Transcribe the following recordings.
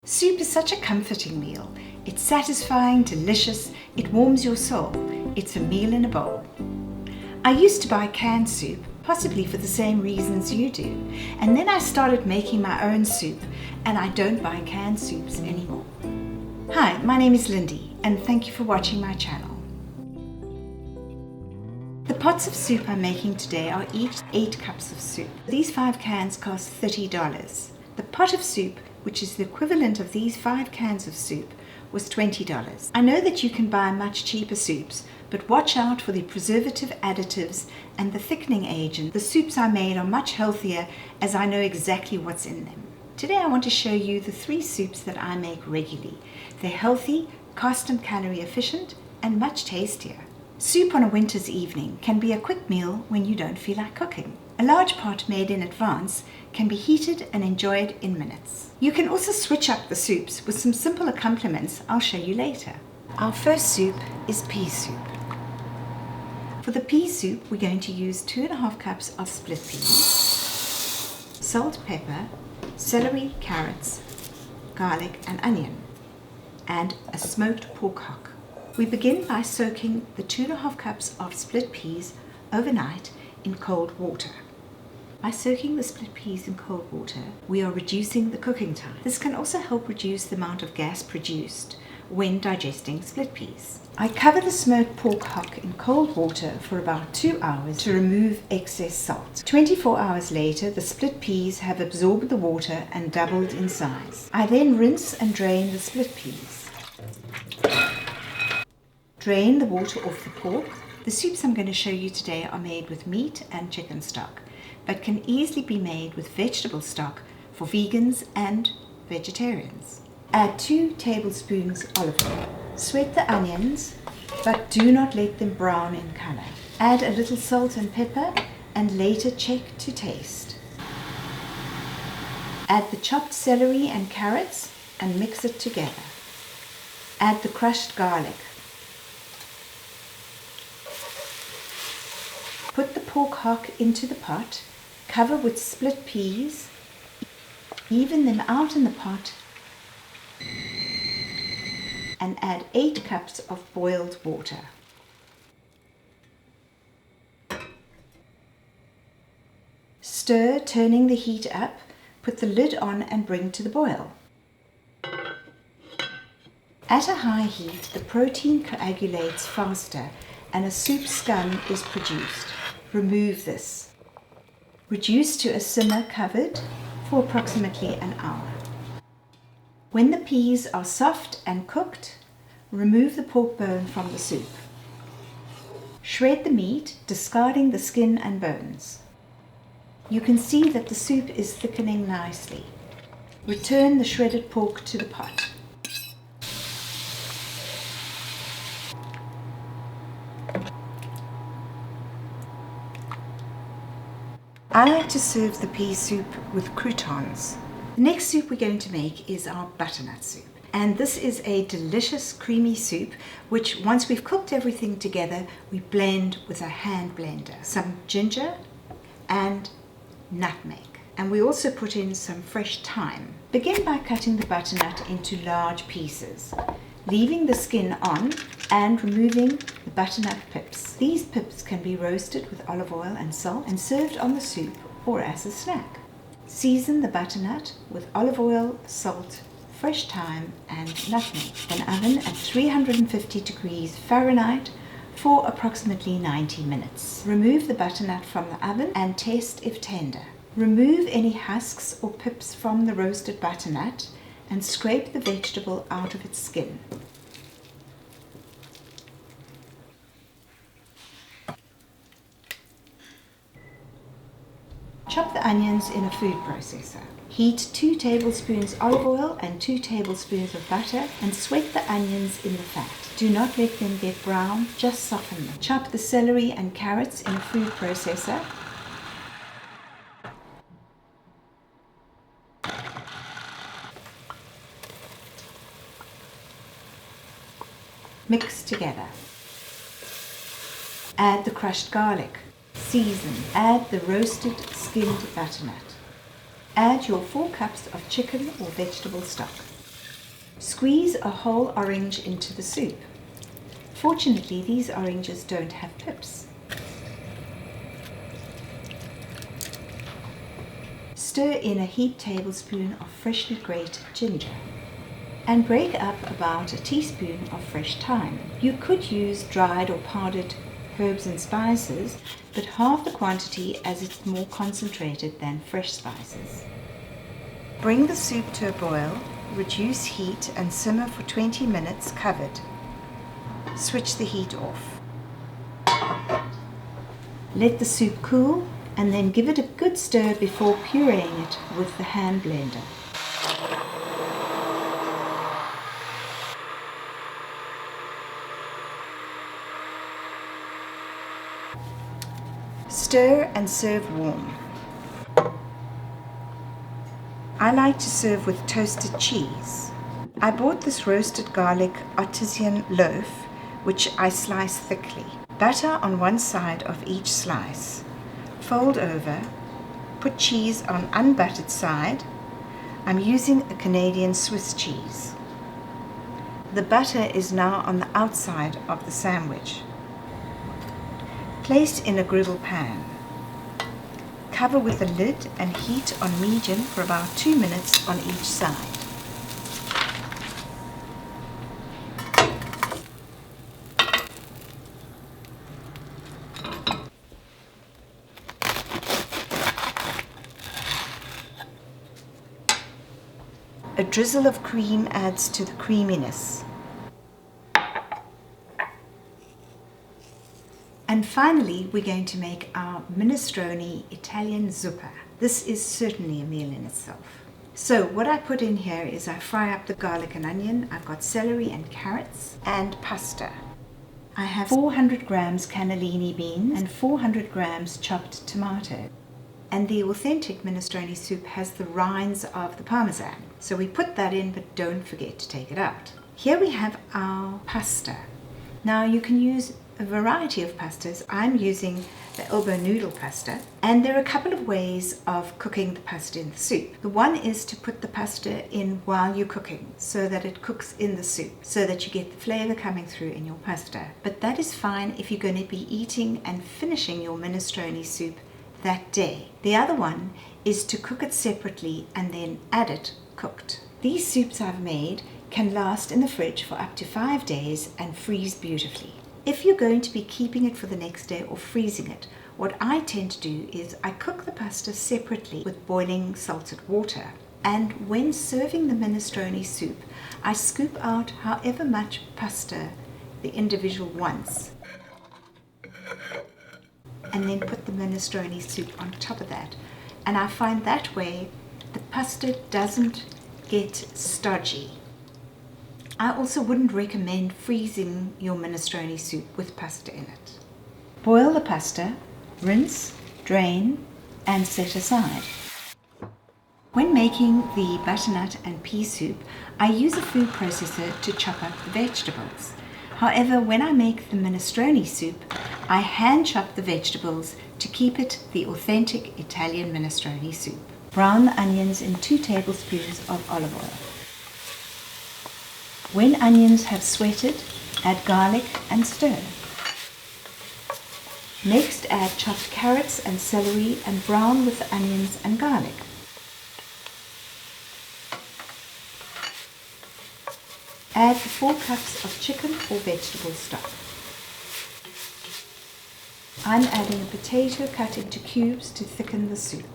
Soup is such a comforting meal. It's satisfying, delicious, it warms your soul. It's a meal in a bowl. I used to buy canned soup, possibly for the same reasons you do. And then I started making my own soup, and I don't buy canned soups anymore. Hi, my name is Lindy, and thank you for watching my channel. The pots of soup I'm making today are each 8 cups of soup. These 5 cans cost $30. The pot of soup, which is the equivalent of these 5 cans of soup, was $20. I know that you can buy much cheaper soups, but watch out for the preservative additives and the thickening agent. The soups I made are much healthier as I know exactly what's in them. Today I want to show you the 3 soups that I make regularly. They're healthy, cost and calorie efficient, and much tastier. Soup on a winter's evening can be a quick meal when you don't feel like cooking. A large pot made in advance can be heated and enjoyed in minutes. You can also switch up the soups with some simple accompaniments I'll show you later. Our first soup is pea soup. For the pea soup, we're going to use 2.5 cups of split peas, salt, pepper, celery, carrots, garlic and onion, and a smoked pork hock. We begin by soaking the 2.5 cups of split peas overnight in cold water. By soaking the split peas in cold water, we are reducing the cooking time. This can also help reduce the amount of gas produced when digesting split peas. I cover the smoked pork hock in cold water for about 2 hours to remove excess salt. 24 hours later, the split peas have absorbed the water and doubled in size. I then rinse and drain the split peas. Drain the water off the pork. The soups I'm going to show you today are made with meat and chicken stock, but can easily be made with vegetable stock for vegans and vegetarians. Add 2 tablespoons olive oil. Sweat the onions, but do not let them brown in color. Add a little salt and pepper and later check to taste. Add the chopped celery and carrots and mix it together. Add the crushed garlic. Put the pork hock into the pot, cover with split peas, even them out in the pot, and add 8 cups of boiled water. Stir, turning the heat up, put the lid on and bring to the boil. At a high heat, the protein coagulates faster and a soup scum is produced. Remove this. Reduce to a simmer covered for approximately an hour. When the peas are soft and cooked, remove the pork bone from the soup. Shred the meat, discarding the skin and bones. You can see that the soup is thickening nicely. Return the shredded pork to the pot. I like to serve the pea soup with croutons. The next soup we're going to make is our butternut soup. And this is a delicious creamy soup which, once we've cooked everything together, we blend with a hand blender. Some ginger and nutmeg. And we also put in some fresh thyme. Begin by cutting the butternut into large pieces, leaving the skin on and removing the butternut pips. These pips can be roasted with olive oil and salt and served on the soup or as a snack. Season the butternut with olive oil, salt, fresh thyme and nutmeg. An oven at 350 degrees Fahrenheit for approximately 90 minutes. Remove the butternut from the oven and taste if tender. Remove any husks or pips from the roasted butternut and scrape the vegetable out of its skin. Chop the onions in a food processor. Heat 2 tablespoons olive oil and 2 tablespoons of butter and sweat the onions in the fat. Do not let them get brown, just soften them. Chop the celery and carrots in a food processor. Mix together. Add the crushed garlic. Season. Add the roasted skinned butternut. Add your 4 cups of chicken or vegetable stock. Squeeze a whole orange into the soup. Fortunately, these oranges don't have pips. Stir in a heaped tablespoon of freshly grated ginger and break up about a teaspoon of fresh thyme. You could use dried or powdered herbs and spices, but half the quantity as it's more concentrated than fresh spices. Bring the soup to a boil, reduce heat and simmer for 20 minutes covered. Switch the heat off. Let the soup cool and then give it a good stir before pureeing it with the hand blender. Stir and serve warm. I like to serve with toasted cheese. I bought this roasted garlic artisan loaf, which I slice thickly. Butter on one side of each slice. Fold over. Put cheese on unbuttered side. I'm using a Canadian Swiss cheese. The butter is now on the outside of the sandwich. Place in a griddle pan. Cover with a lid and heat on medium for about 2 minutes on each side. A drizzle of cream adds to the creaminess. And finally, we're going to make our minestrone Italian zuppa. This is certainly a meal in itself. So what I put in here is I fry up the garlic and onion. I've got celery and carrots and pasta. I have 400 grams cannellini beans and 400 grams chopped tomato. And the authentic minestrone soup has the rinds of the parmesan. So we put that in, but don't forget to take it out. Here we have our pasta. Now you can use a variety of pastas. I'm using the elbow noodle pasta, and there are a couple of ways of cooking the pasta in the soup. The one is to put the pasta in while you're cooking so that it cooks in the soup, so that you get the flavor coming through in your pasta. But that is fine if you're going to be eating and finishing your minestrone soup that day. The other one is to cook it separately and then add it cooked. These soups I've made can last in the fridge for up to 5 days and freeze beautifully. If you're going to be keeping it for the next day or freezing it, what I tend to do is I cook the pasta separately with boiling salted water. And when serving the minestrone soup, I scoop out however much pasta the individual wants, and then put the minestrone soup on top of that. And I find that way the pasta doesn't get stodgy. I also wouldn't recommend freezing your minestrone soup with pasta in it. Boil the pasta, rinse, drain, and set aside. When making the butternut and pea soup, I use a food processor to chop up the vegetables. However, when I make the minestrone soup, I hand chop the vegetables to keep it the authentic Italian minestrone soup. Brown the onions in 2 tablespoons of olive oil. When onions have sweated, add garlic and stir. Next, add chopped carrots and celery and brown with the onions and garlic. Add the 4 cups of chicken or vegetable stock. I'm adding a potato cut into cubes to thicken the soup.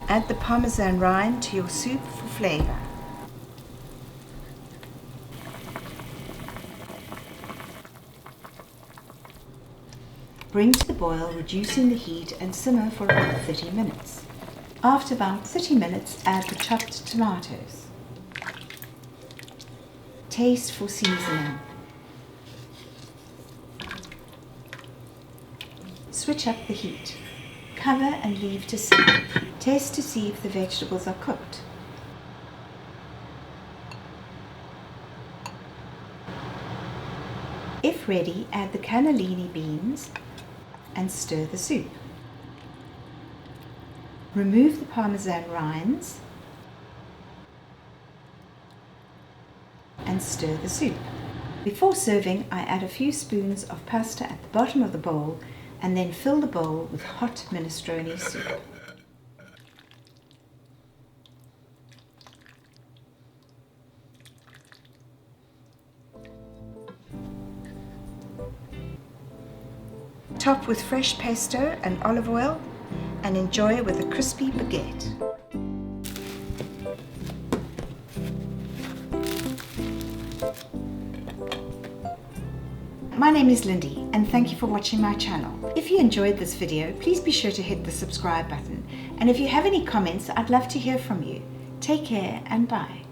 Add the parmesan rind to your soup for flavor. Bring to the boil, reducing the heat, and simmer for about 30 minutes. After about 30 minutes, add the chopped tomatoes. Taste for seasoning. Switch up the heat. Cover and leave to simmer. Taste to see if the vegetables are cooked. If ready, add the cannellini beans and stir the soup. Remove the parmesan rinds. and stir the soup. Before serving, I add a few spoons of pasta at the bottom of the bowl and then fill the bowl with hot minestrone soup. Top with fresh pesto and olive oil and enjoy with a crispy baguette. My name is Lindy and thank you for watching my channel. If you enjoyed this video, please be sure to hit the subscribe button. And if you have any comments, I'd love to hear from you. Take care and bye.